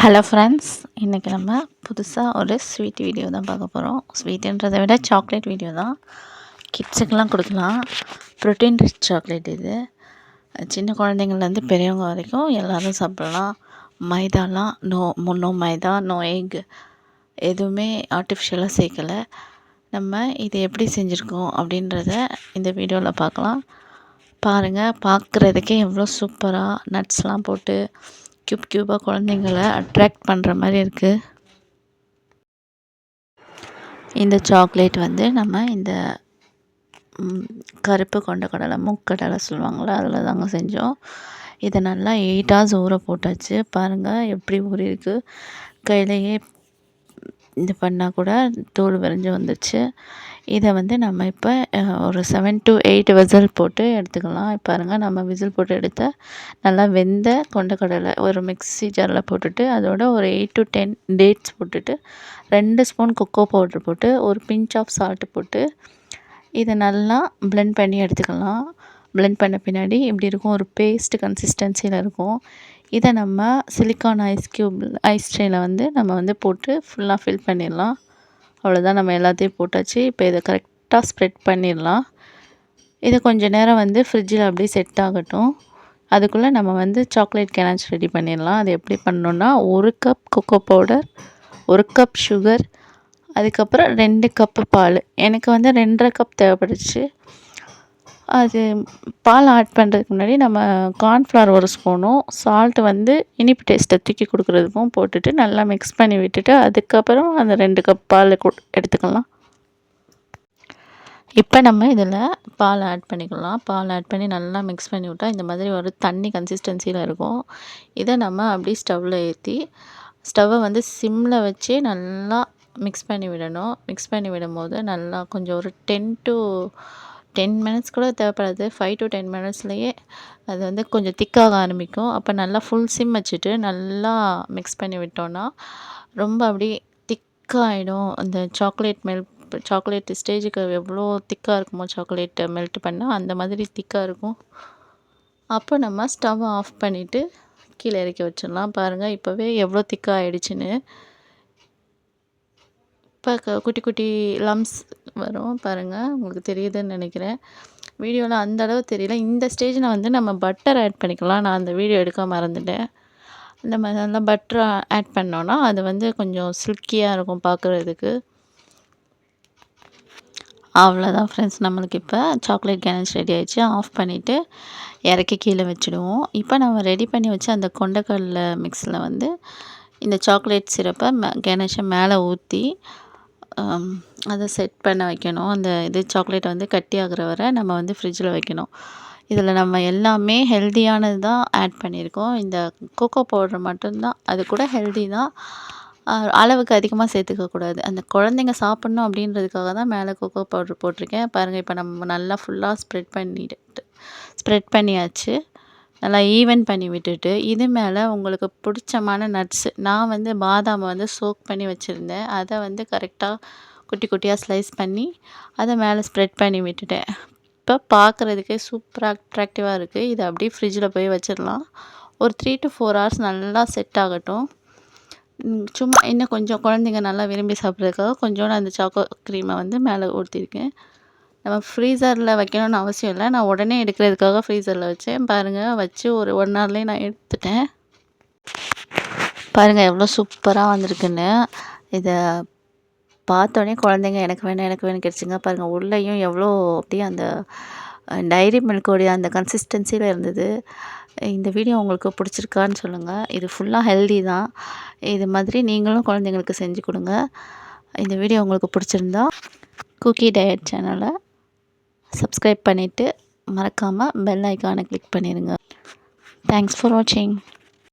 Hello friends, இன்றைக்கி நம்ம புதுசாக ஒரு ஸ்வீட் வீடியோ தான் பார்க்க போகிறோம். ஸ்வீட்டுன்றதை விட சாக்லேட் வீடியோ தான். கிட்ஸுக்கெலாம் கொடுக்கலாம். ப்ரோட்டீன் ரிச் சாக்லேட் இது. சின்ன குழந்தைங்கள்லேருந்து பெரியவங்க வரைக்கும் எல்லோரும் சாப்பிடலாம். மைதாலாம் நோ மைதா, நோ எக், எதுவுமே ஆர்டிஃபிஷியலாக சேர்க்கலை. நம்ம இது எப்படி செஞ்சுருக்கோம் அப்படின்றத இந்த வீடியோவில் பார்க்கலாம். பாருங்கள், பார்க்குறதுக்கே எவ்வளோ சூப்பராக நட்ஸ்லாம் போட்டு க்யூபாக குழந்தைங்கள அட்ராக்ட் பண்ணுற மாதிரி இருக்குது. இந்த சாக்லேட் வந்து நம்ம இந்த கருப்பு கொண்டக்கடலை, மூக்கடலை சொல்லுவாங்களா, அதில் தாங்க செஞ்சோம். இதை நல்லா 8 hours ஊற போட்டாச்சு. பாருங்கள் எப்படி ஊறிருக்கு. கையிலையே இது பண்ணால் கூட தோல் விரைஞ்சி வந்துச்சு. இதை வந்து நம்ம இப்போ ஒரு 7 to 8 விசில் போட்டு எடுத்துக்கலாம். பாருங்கள், நம்ம விசில் போட்டு எடுத்த நல்லா வெந்த கொண்டக்கடலை ஒரு மிக்ஸி ஜாரில் போட்டுட்டு அதோட ஒரு 8 to 10 டேட்ஸ் போட்டுட்டு 2 ஸ்பூன் கொக்கோ பவுட்ரு போட்டு ஒரு பிஞ்ச் ஆஃப் சால்ட்டு போட்டு இதை நல்லா பிளெண்ட் பண்ணி எடுத்துக்கலாம். பிளெண்ட் பண்ண பின்னாடி இப்படி இருக்கும், ஒரு பேஸ்ட் கன்சிஸ்டன்சியில் இருக்கும். இதை நம்ம சிலிக்கான் ஐஸ் ட்ரேயில் வந்து நம்ம வந்து போட்டு ஃபுல்லாக ஃபில் பண்ணிடலாம். அவ்வளோதான், நம்ம எல்லாத்தையும் போட்டாச்சு. இப்போ இதை கரெக்டாக ஸ்ப்ரெட் பண்ணிடலாம். இதை கொஞ்சம் நேரம் வந்து ஃப்ரிட்ஜில் அப்படியே செட் ஆகட்டும். அதுக்குள்ளே நம்ம வந்து சாக்லேட் கேனாச் ரெடி பண்ணிடலாம். அது எப்படி பண்ணணுன்னா, 1 cup cocoa powder, 1 cup sugar, அதுக்கப்புறம் 2 கப்பு பால். எனக்கு வந்து 2.5 கப் தேவைப்பட்டுச்சு. அது பால் ஆட் பண்ணுறதுக்கு முன்னாடி நம்ம கார்ன்ஃப்ளவர் 1 ஸ்பூனும் சால்ட்டு வந்து இனிப்பு டேஸ்ட்டை தூக்கி கொடுக்குறதுக்கும் போட்டுட்டு நல்லா மிக்ஸ் பண்ணி விட்டுட்டு அதுக்கப்புறம் அந்த 2 கப் பால் எடுத்துக்கலாம். இப்போ நம்ம இதில் பால் ஆட் பண்ணிக்கலாம். பால் ஆட் பண்ணி நல்லா மிக்ஸ் பண்ணி விட்டால் இந்த மாதிரி ஒரு தண்ணி கன்சிஸ்டன்சியில் இருக்கும். இதை நம்ம அப்படியே ஸ்டவ்வில் ஏற்றி ஸ்டவ்வை வந்து சிம்மில் வச்சு நல்லா மிக்ஸ் பண்ணி விடணும். மிக்ஸ் பண்ணி விடும்போது நல்லா கொஞ்சம் ஒரு 10 மினிட்ஸ் கூட தேவைப்படாது. 5 to 10 மினிட்ஸ்லேயே அது வந்து கொஞ்சம் திக்காக ஆரம்பிக்கும். அப்போ நல்லா ஃபுல் சிம் வச்சுட்டு நல்லா மிக்ஸ் பண்ணி விட்டோன்னா ரொம்ப அப்படியே திக்காகிடும். அந்த சாக்லேட் ஸ்டேஜுக்கு எவ்வளோ திக்காக இருக்குமோ சாக்லேட்டை மெல்ட் பண்ணால் அந்த மாதிரி திக்காக இருக்கும். அப்போ நம்ம ஸ்டவ் ஆஃப் பண்ணிவிட்டு கீழே இறக்கி வச்சிடலாம். பாருங்கள், இப்போவே எவ்வளோ திக்காக ஆகிடுச்சின்னு. இப்போ குட்டி குட்டி லம்ஸ் வரும் பாருங்கள், உங்களுக்கு தெரியுதுன்னு நினைக்கிறேன். வீடியோவில் அந்த அளவு தெரியல. இந்த ஸ்டேஜில் வந்து நம்ம பட்டர் ஆட் பண்ணிக்கலாம். நான் அந்த வீடியோ எடுக்க மறந்துட்டேன். நம்ம நல்லா பட்டர் ஆட் பண்ணோன்னா அது வந்து கொஞ்சம் சில்கியாக இருக்கும் பார்க்குறதுக்கு. அவ்வளோதான் ஃப்ரெண்ட்ஸ், நம்மளுக்கு இப்போ சாக்லேட் கேனேஜ் ரெடி ஆகிடுச்சு. ஆஃப் பண்ணிவிட்டு இறக்கி கீழே வச்சுடுவோம். இப்போ நம்ம ரெடி பண்ணி வச்சு அந்த கொண்டக்கடலை மிக்ஸில் வந்து இந்த சாக்லேட் சிரப்பை கேனேஜை மேலே ஊற்றி அதை செட் பண்ண வைக்கணும். அந்த சாக்லேட் வந்து கட்டி ஆகிற வரை நம்ம வந்து ஃப்ரிட்ஜில் வைக்கணும். இதில் நம்ம எல்லாமே ஹெல்தியானது தான் ஆட் பண்ணியிருக்கோம். இந்த கோகோ பவுட்ரு மட்டும்தான், அது கூட ஹெல்தி தான். அளவுக்கு அதிகமாக சேர்த்துக்கக்கூடாது. அந்த குழந்தைங்க சாப்பிட்ணும் அப்படின்றதுக்காக தான் மேலே கோகோ பவுட்ரு போட்டிருக்கேன். பாருங்கள், இப்போ நம்ம நல்லா ஃபுல்லாக ஸ்ப்ரெட் பண்ணியாச்சு. நல்லா ஈவன் பண்ணி விட்டுட்டு இது மேலே உங்களுக்கு பிடிச்சமான நட்ஸு, நான் வந்து பாதாமை வந்து சோக் பண்ணி வச்சுருந்தேன். அதை வந்து கரெக்டாக குட்டி குட்டியாக ஸ்லைஸ் பண்ணி அதை மேலே ஸ்ப்ரெட் பண்ணி விட்டுட்டேன். இப்போ பார்க்குறதுக்கே சூப்பராக அட்ராக்டிவாக இருக்குது. இதை அப்படியே ஃப்ரிட்ஜில் போய் வச்சிடலாம். ஒரு 3 to 4 hours நல்லா செட் ஆகட்டும். சும்மா இன்னும் கொஞ்சம் குழந்தைங்க நல்லா விரும்பி சாப்பிட்றதுக்காக கொஞ்சோண்டு அந்த சாக்கோ க்ரீமை வந்து மேலே ஊற்றிருக்கேன். நம்ம ஃப்ரீசரில் வைக்கணும்னு அவசியம் இல்லை. நான் உடனே எடுக்கிறதுக்காக ஃப்ரீசரில் வச்சேன். பாருங்கள், வச்சு ஒரு 1 hourலேயே நான் எடுத்துட்டேன். பாருங்கள் எவ்வளோ சூப்பராக வந்திருக்குன்னு. இதை பார்த்தோன்னே குழந்தைங்க எனக்கு வேணும் கிடச்சிங்க. பாருங்கள், உள்ளேயும் எவ்வளோ அப்படியே அந்த டைரி மில்கோடைய அந்த கன்சிஸ்டன்சியில் இருந்தது. இந்த வீடியோ உங்களுக்கு பிடிச்சிருக்கான்னு சொல்லுங்கள். இது ஃபுல்லாக ஹெல்தி தான். இது மாதிரி நீங்களும் குழந்தைங்களுக்கு செஞ்சு கொடுங்க. இந்த வீடியோ உங்களுக்கு பிடிச்சிருந்தா குக்கி டயட் சேனலை சப்ஸ்கிரைப் பண்ணிவிட்டு மறக்காமல் பெல் ஐக்கானை கிளிக் பண்ணிடுங்க. தேங்க்ஸ் ஃபார் வாட்சிங்.